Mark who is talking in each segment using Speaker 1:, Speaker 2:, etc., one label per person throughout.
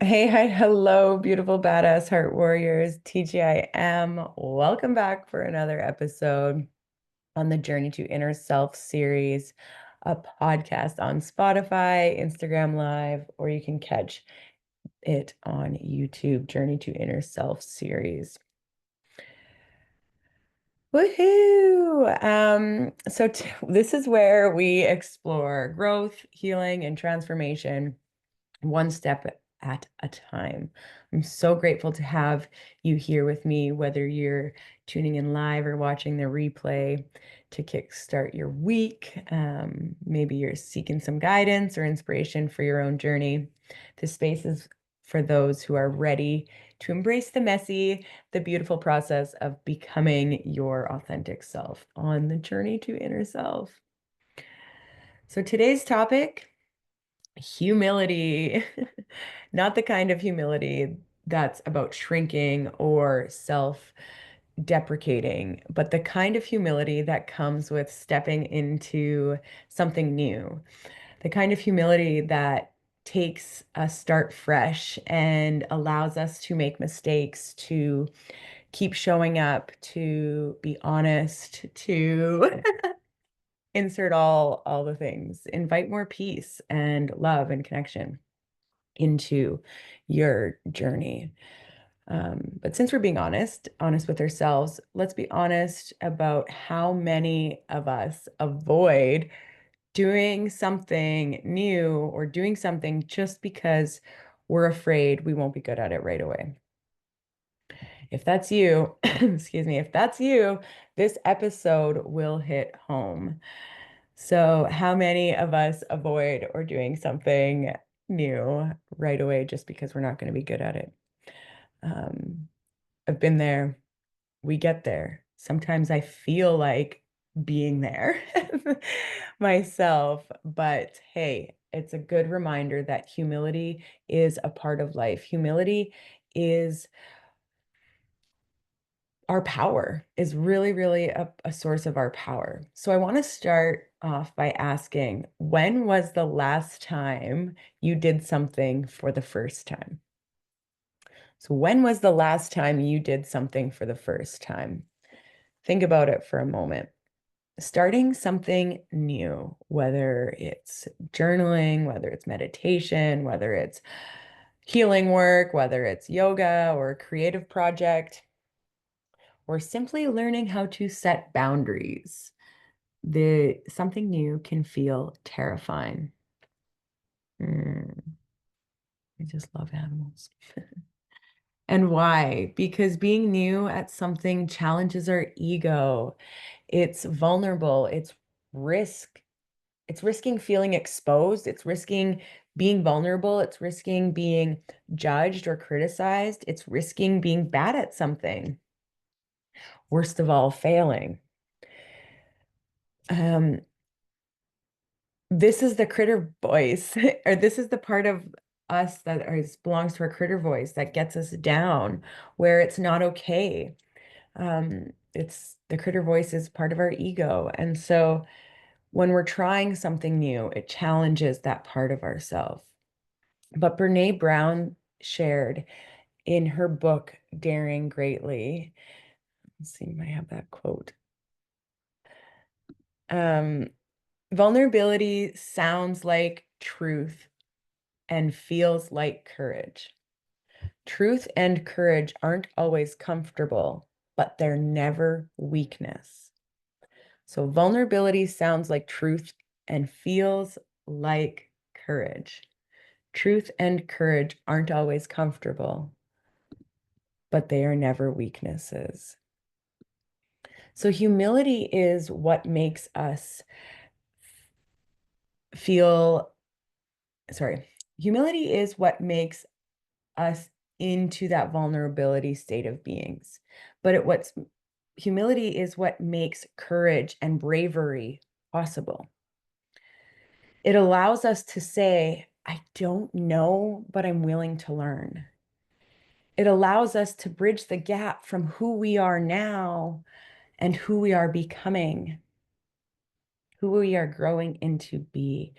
Speaker 1: Hey, hi, hello, beautiful badass heart warriors, TGIM. Welcome back for another episode on the Journey to Inner Self series, a podcast on Spotify, Instagram Live, or you can catch it on YouTube, Journey to Inner Self series. Woohoo! This is where we explore growth, healing, and transformation one step at a time. I'm so grateful to have you here with me, whether you're tuning in live or watching the replay to kickstart your week. Maybe you're seeking some guidance or inspiration for your own journey. This space is for those who are ready to embrace the messy, the beautiful process of becoming your authentic self on the journey to inner self. So today's topic, humility. Not the kind of humility that's about shrinking or self-deprecating, but the kind of humility that comes with stepping into something new. The kind of humility that takes a start fresh and allows us to make mistakes, to keep showing up, to be honest, to insert all the things, invite more peace and love and connection into your journey. But since we're being honest with ourselves, let's be honest about how many of us avoid doing something new or doing something just because we're afraid we won't be good at it right away. If that's you, excuse me, if that's you, this episode will hit home. So, how many of us avoid or doing something new right away just because we're not going to be good at it? Um, I've been there. We get there. Sometimes I feel like being there myself, but hey, it's a good reminder that humility is a part of life. Humility is our power, is really a source of our power. So I want to start off by asking, when was the last time you did something for the first time? So when was the last time you did something for the first time? Think about it for a moment. Starting something new, whether it's journaling, whether it's meditation, whether it's healing work, whether it's yoga or a creative project, or simply learning how to set boundaries. The something new can feel terrifying. Mm, I just love animals. And why? Because being new at something challenges our ego. It's vulnerable. Risk. It's risking feeling exposed. It's risking being vulnerable. It's risking being judged or criticized. It's risking being bad at something. Worst of all, failing. Um, this is the critter voice, or this is the part of us that belongs to our critter voice that gets us down, where it's not okay. It's the critter voice is part of our ego. And so when we're trying something new, it challenges that part of ourselves. But Brené Brown shared in her book, Daring Greatly, let's see, I have that quote. Um, Vulnerability sounds like truth and feels like courage. Truth and courage aren't always comfortable, but they're never weakness. So vulnerability sounds like truth and feels like courage. Truth and courage aren't always comfortable, but they are never weaknesses. So humility is what makes us feel, sorry, humility is what makes us into that vulnerability state of beings. But humility is what makes courage and bravery possible. It allows us to say, I don't know, but I'm willing to learn. It allows us to bridge the gap from who we are now and who we are becoming, who we are growing into be.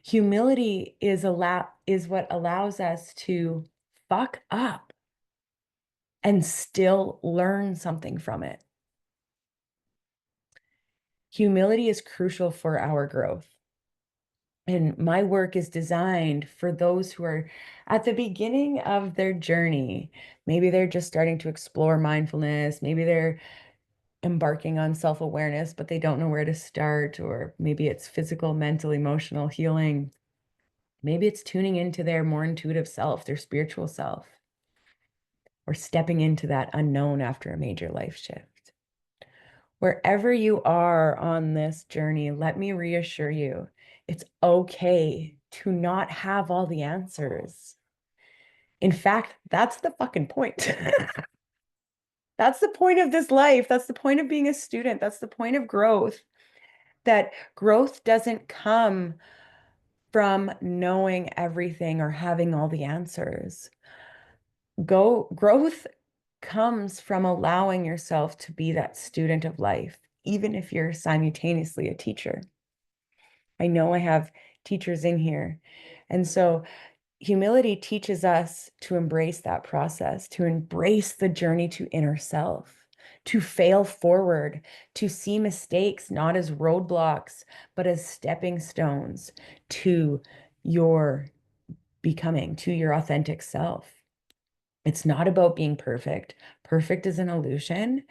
Speaker 1: Humility is what allows us to fuck up and still learn something from it. Humility is crucial for our growth. And my work is designed for those who are at the beginning of their journey. Maybe they're just starting to explore mindfulness. Maybe they're embarking on self-awareness, but they don't know where to start. Or maybe it's physical, mental, emotional healing. Maybe it's tuning into their more intuitive self, their spiritual self, or stepping into that unknown after a major life shift. Wherever you are on this journey, let me reassure you, it's okay to not have all the answers. In fact, that's the fucking point. That's the point of this life. That's the point of being a student. That's the point of growth. That growth doesn't come from knowing everything or having all the answers. Growth comes from allowing yourself to be that student of life, even if you're simultaneously a teacher. I know I have teachers in here. And so humility teaches us to embrace that process, to embrace the journey to inner self, to fail forward, to see mistakes not as roadblocks, but as stepping stones to your becoming, to your authentic self. It's not about being perfect. Perfect is an illusion.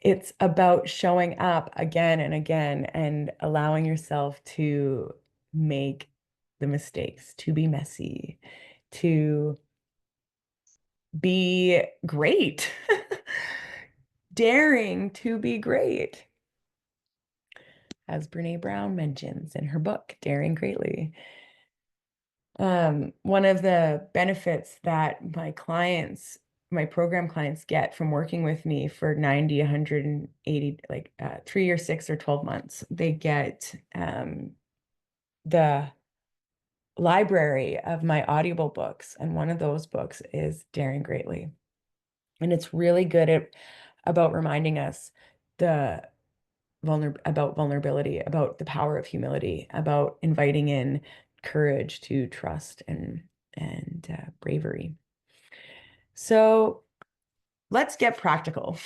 Speaker 1: It's about showing up again and again and allowing yourself to make the mistakes, to be messy, to be great, daring to be great, as Brené Brown mentions in her book, Daring Greatly. One of the benefits that my program clients get from working with me for 90, 180, like 3 or 6 or 12 months, they get the library of my Audible books. And one of those books is Daring Greatly. And it's really good about reminding us the about vulnerability, about the power of humility, about inviting in courage to trust and bravery. So let's get practical.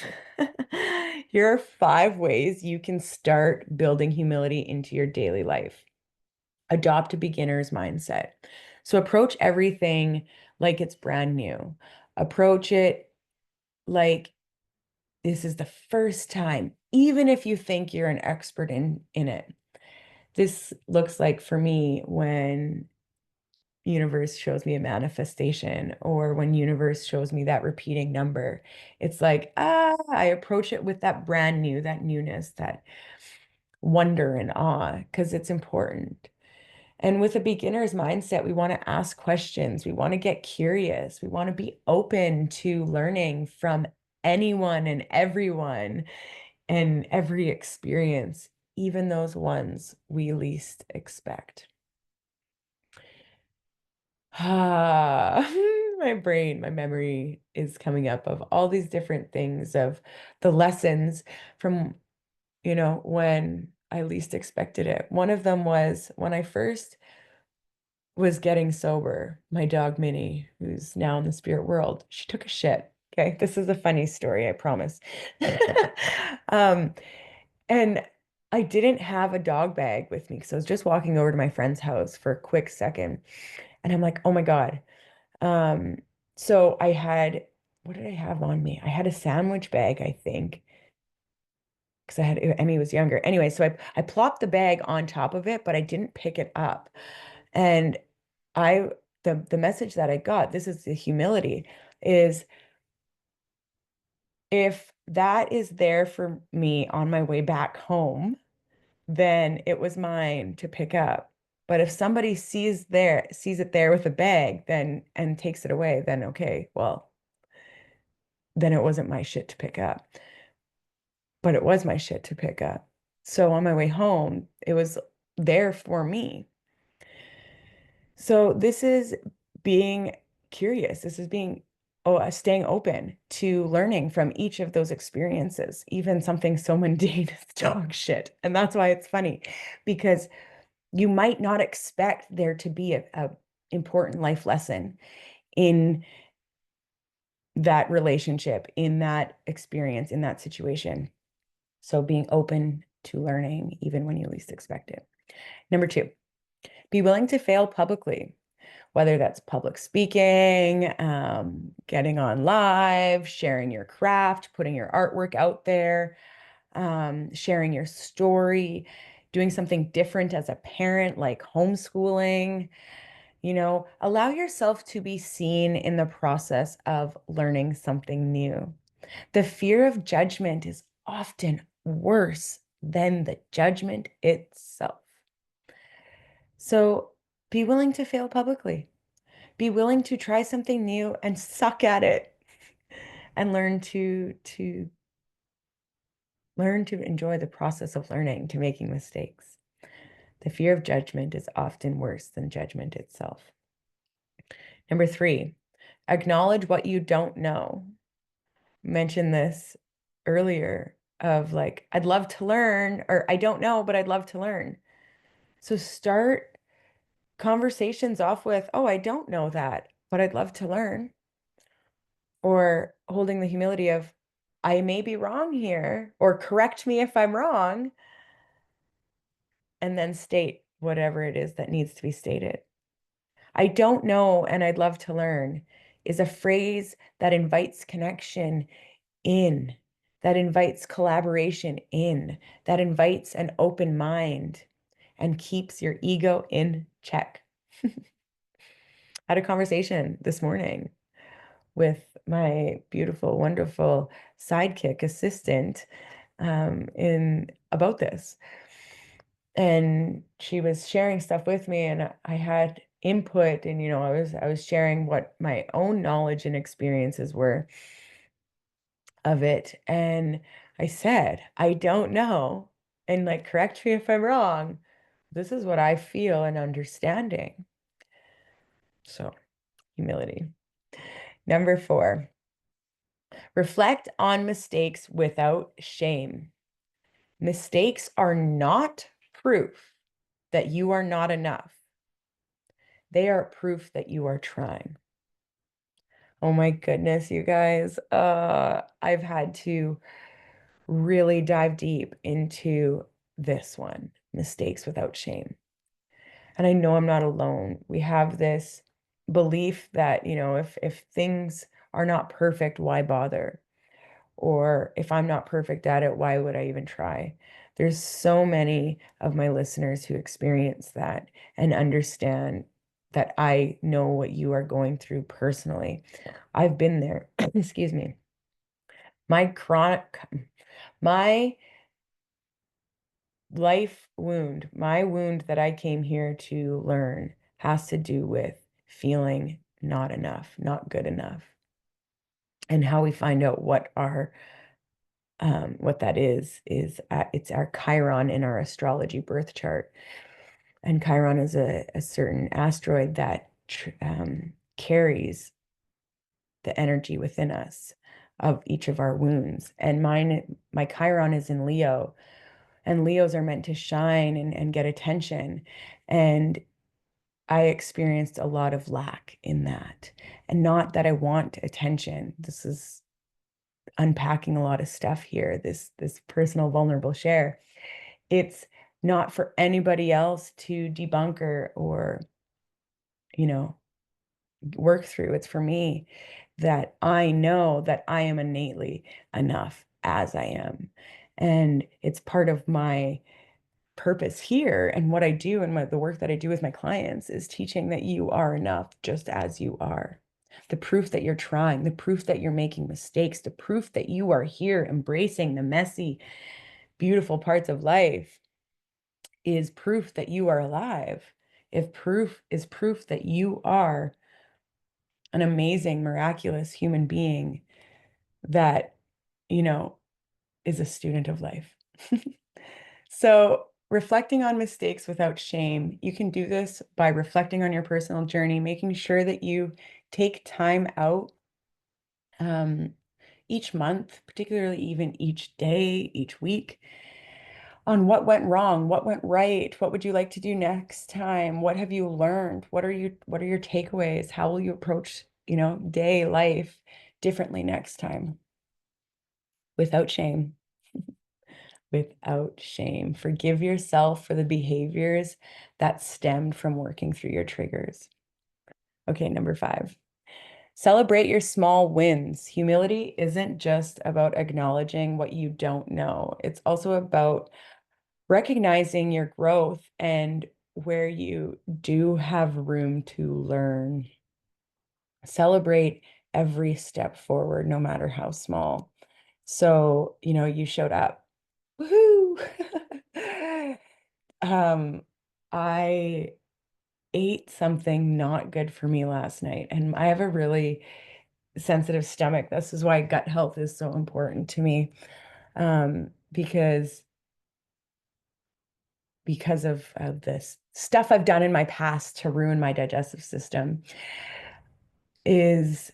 Speaker 1: Here are 5 ways you can start building humility into your daily life. Adopt a beginner's mindset. So approach everything like it's brand new. Approach it like this is the first time, even if you think you're an expert in it. This looks like for me when universe shows me a manifestation or when universe shows me that repeating number. It's like, I approach it with that brand new, that newness, that wonder and awe, because it's important. And with a beginner's mindset, we want to ask questions. We want to get curious. We want to be open to learning from anyone and everyone and every experience, even those ones we least expect. Ah, my brain, my memory is coming up of all these different things of the lessons from, when I least expected it. One of them was when I first was getting sober, my dog Minnie, who's now in the spirit world, she took a shit. Okay, this is a funny story, I promise. Um, and I didn't have a dog bag with me because I was just walking over to my friend's house for a quick second. And I'm like, oh my God. Um, so I had, what did I have on me? I had a sandwich bag, I think, because Emmy was younger. Anyway, so I plopped the bag on top of it, but I didn't pick it up. And I, the message that I got, this is the humility, is if that is there for me on my way back home, then it was mine to pick up. But if somebody sees it there with a bag, then and takes it away, then okay, well, then it wasn't my shit to pick up. But it was my shit to pick up. So on my way home, it was there for me. So this is being curious. This is staying open to learning from each of those experiences, even something so mundane as dog shit. And that's why it's funny, because you might not expect there to be a important life lesson in that relationship, in that experience, in that situation. So being open to learning even when you least expect it. Number two, be willing to fail publicly, whether that's public speaking, getting on live, sharing your craft, putting your artwork out there, sharing your story, doing something different as a parent, like homeschooling. Allow yourself to be seen in the process of learning something new. The fear of judgment is often worse than the judgment itself. So be willing to fail publicly. Be willing to try something new and suck at it and learn to enjoy the process of learning, to making mistakes. The fear of judgment is often worse than judgment itself. Number three, acknowledge what you don't know. Mentioned this earlier of like, I'd love to learn, or I don't know, but I'd love to learn. So start conversations off with, oh, I don't know that, but I'd love to learn. Or holding the humility of, I may be wrong here, or correct me if I'm wrong, and then state whatever it is that needs to be stated. I don't know, and I'd love to learn is a phrase that invites connection in, that invites collaboration in, that invites an open mind and keeps your ego in check. I had a conversation this morning with my beautiful, wonderful sidekick assistant in about this. And she was sharing stuff with me, and I had input, and I was sharing what my own knowledge and experiences were of it. And I said, I don't know. And like, correct me if I'm wrong. This is what I feel and understanding. So, humility. Number four, reflect on mistakes without shame. Mistakes are not proof that you are not enough. They are proof that you are trying. Oh my goodness, you guys. I've had to really dive deep into this one, mistakes without shame. And I know I'm not alone. We have this belief that, if things are not perfect, why bother? Or if I'm not perfect at it, why would I even try? There's so many of my listeners who experience that and understand that I know what you are going through personally. I've been there. Excuse me. My life wound, my wound that I came here to learn has to do with feeling not enough, not good enough. And how we find out what that is it's our Chiron in our astrology birth chart. And Chiron is a certain asteroid that carries the energy within us of each of our wounds. And my Chiron is in Leo, and Leos are meant to shine and get attention. And I experienced a lot of lack in that. And not that I want attention. This is unpacking a lot of stuff here, this personal vulnerable share. It's not for anybody else to debunk or you know work through. It's for me, that I know that I am innately enough as I am. And it's part of my purpose here, and what I do, and the work that I do with my clients is teaching that you are enough just as you are. The proof that you're trying, the proof that you're making mistakes, the proof that you are here embracing the messy, beautiful parts of life is proof that you are alive. If proof is proof that you are an amazing, miraculous human being that, you know, is a student of life. So, reflecting on mistakes without shame, you can do this by reflecting on your personal journey, making sure that you take time out each month, particularly even each day, each week, on what went wrong, what went right, what would you like to do next time, what have you learned, what are your takeaways, how will you approach, day, life, differently next time without shame. Without shame. Forgive yourself for the behaviors that stemmed from working through your triggers. Okay, number 5. Celebrate your small wins. Humility isn't just about acknowledging what you don't know. It's also about recognizing your growth and where you do have room to learn. Celebrate every step forward, no matter how small. So, you showed up. Woohoo! I ate something not good for me last night, and I have a really sensitive stomach. This is why gut health is so important to me, because of this stuff I've done in my past to ruin my digestive system is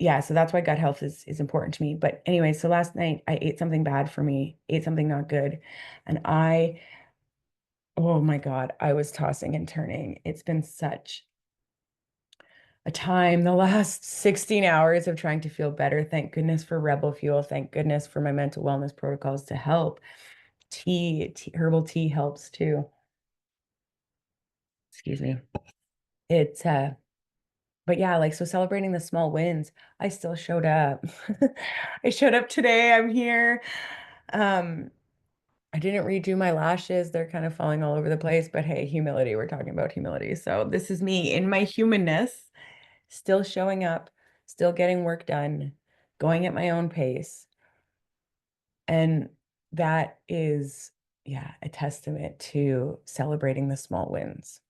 Speaker 1: yeah, so that's why gut health is important to me. But anyway, so last night I ate something bad for me, ate something not good, and oh my God, I was tossing and turning. It's been such a time, the last 16 hours of trying to feel better. Thank goodness for Rebel Fuel. Thank goodness for my mental wellness protocols to help. Herbal tea helps too. Excuse me. It's but yeah, like so celebrating the small wins. I still showed up. I showed up today. I'm here. Um, I didn't redo my lashes. They're kind of falling all over the place, but hey, humility. We're talking about humility. So this is me in my humanness, still showing up, still getting work done, going at my own pace. And that is, yeah, a testament to celebrating the small wins.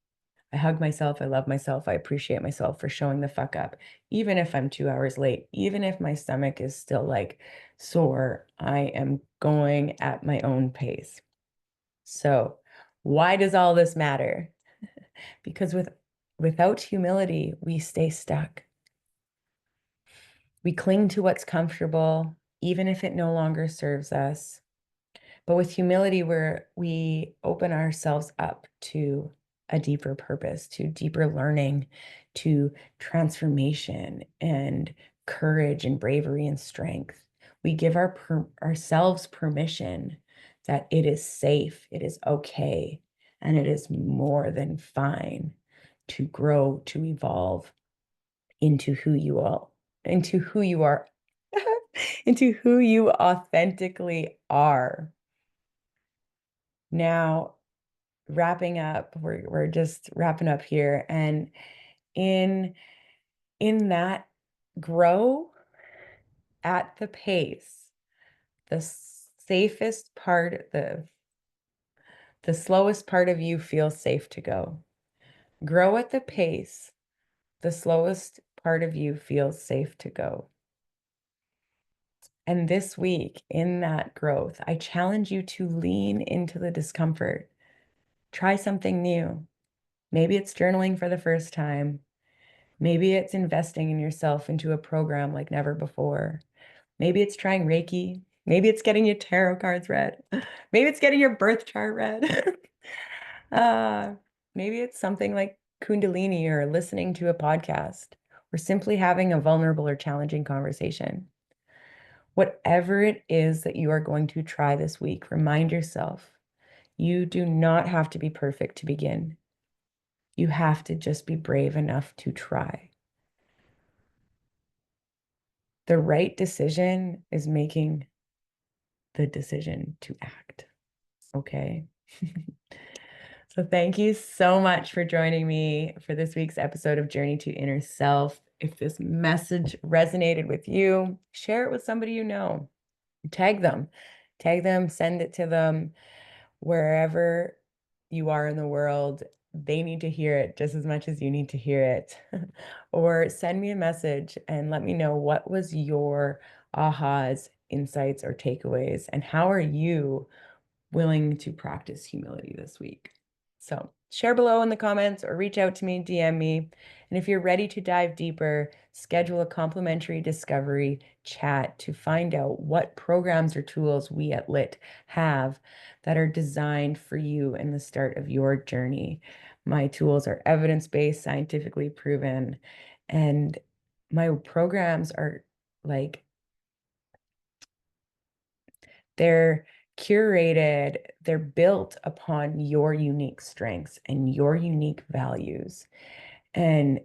Speaker 1: I hug myself. I love myself. I appreciate myself for showing the fuck up. Even if I'm 2 hours late, even if my stomach is still like sore, I am going at my own pace. So, why does all this matter? Because without humility, we stay stuck. We cling to what's comfortable, even if it no longer serves us. But with humility, we open ourselves up to a deeper purpose, to deeper learning, to transformation and courage and bravery and strength. We give ourselves permission that it is safe, it is okay, and it is more than fine to grow, to evolve into who you are, into who you are, into who you authentically are. Now, wrapping up, we're just wrapping up here. And in in that grow at the pace, the safest part, the slowest part of you feels safe to go. Grow at the pace, the slowest part of you feels safe to go. And this week, in that growth, I challenge you to lean into the discomfort. Try something new. Maybe it's journaling for the first time. Maybe it's investing in yourself into a program like never before. Maybe it's trying Reiki. Maybe it's getting your tarot cards read. Maybe it's getting your birth chart read. uh, maybe it's something like Kundalini or listening to a podcast or simply having a vulnerable or challenging conversation. Whatever it is that you are going to try this week, remind yourself you do not have to be perfect to begin. You have to just be brave enough to try. The right decision is making the decision to act. Okay. So thank you so much for joining me for this week's episode of Journey to Inner Self. If this message resonated with you, share it with somebody you know. Tag them. Tag them, send it to them wherever you are in the world. They need to hear it just as much as you need to hear it. Or send me a message and let me know what was your ahas, insights, or takeaways, and how are you willing to practice humility this week? So share below in the comments or reach out to me, DM me. And if you're ready to dive deeper, schedule a complimentary discovery chat to find out what programs or tools we at LIT have that are designed for you in the start of your journey. My tools are evidence-based, scientifically proven, and my programs are like they're curated, they're built upon your unique strengths and your unique values, and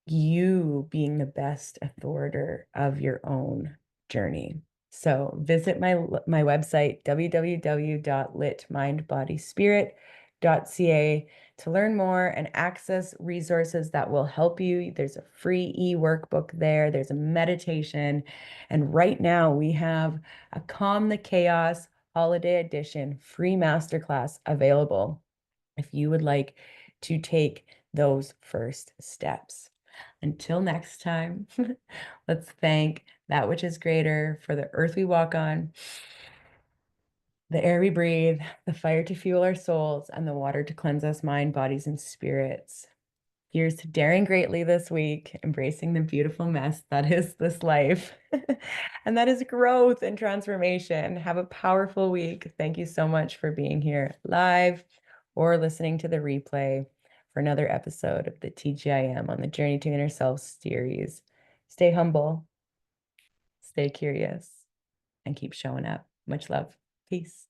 Speaker 1: you being the best author of your own journey. So visit my website, www.litmindbodyspirit.ca, to learn more and access resources that will help you. There's a free e-workbook there. There's a meditation. And right now we have a Calm the Chaos Holiday Edition free masterclass available if you would like to take those first steps. Until next time, let's thank that which is greater for the earth we walk on, the air we breathe, the fire to fuel our souls, and the water to cleanse us mind, bodies, and spirits. Here's to daring greatly this week, embracing the beautiful mess that is this life. And that is growth and transformation. Have a powerful week. Thank you so much for being here live or listening to the replay for another episode of the TGIM on the Journey to Inner Self series. Stay humble, stay curious, and keep showing up. Much love. Peace.